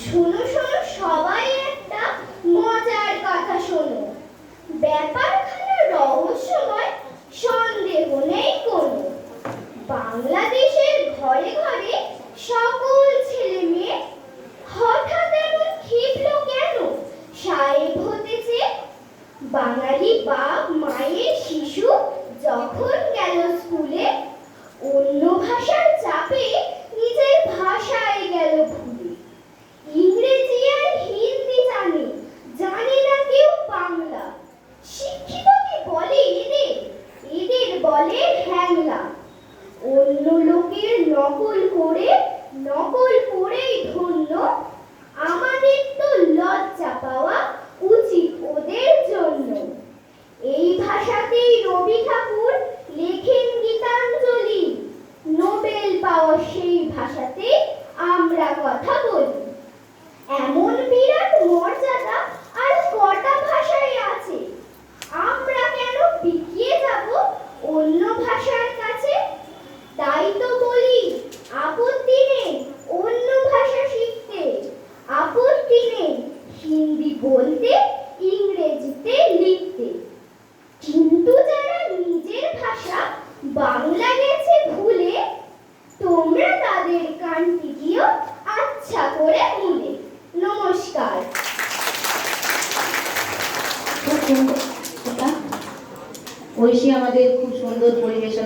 শোনো শোনো সবাই একটা মজার কথা শোনো। ব্যাপারখানা রহস্যময়, সন্দেহ নেই কোনো। বাংলাদেশের ঘরে ঘরে সকল ছেলে মেয়ে হঠাৎ এমন ক্ষিপ্ল কেন সাহেব হতেছে? বাঙালি বাপ মায়ের শিশু যখন গেল স্কুলে, অন্য ভাষার চাপে নিজের ভাষায় গেল ভুলে। ইংরেজি আর হিন্দি জানে, জানে না কেউ বাংলা। শিক্ষিত কি বলে এদের? এদের বলে হ্যাংলা। অন্য লোকের নকল করেই ধন্য। আমাদের তো লজ্জা পাওয়া উচিত ওদের জন্য। এই ভাষাতেই রবি ঠাকুর লেখেন গীতাঞ্জলি। নোবেল পাওয়া সেই ভাষাতে আমরা কথা বলি। এমন বিরাট মর্যাদা আর কটা ভাষায় আছে? আমরা কেন বিকিয়ে যাব অন্য ভাষার কাছে? তাই তো বলি, আপত্তি নেই অন্য ভাষা শিখতে, আপত্তি নেই হিন্দি বলতে, ইংরেজিতে লিখতে। কিন্তু যারা নিজের ভাষা বাংলা গেছে ভুলে, তোমরা তাদের কানটি দিও আচ্ছা করে মুলে। নমস্কার। ঐশী আমাদের খুব সুন্দর পরিবেশনা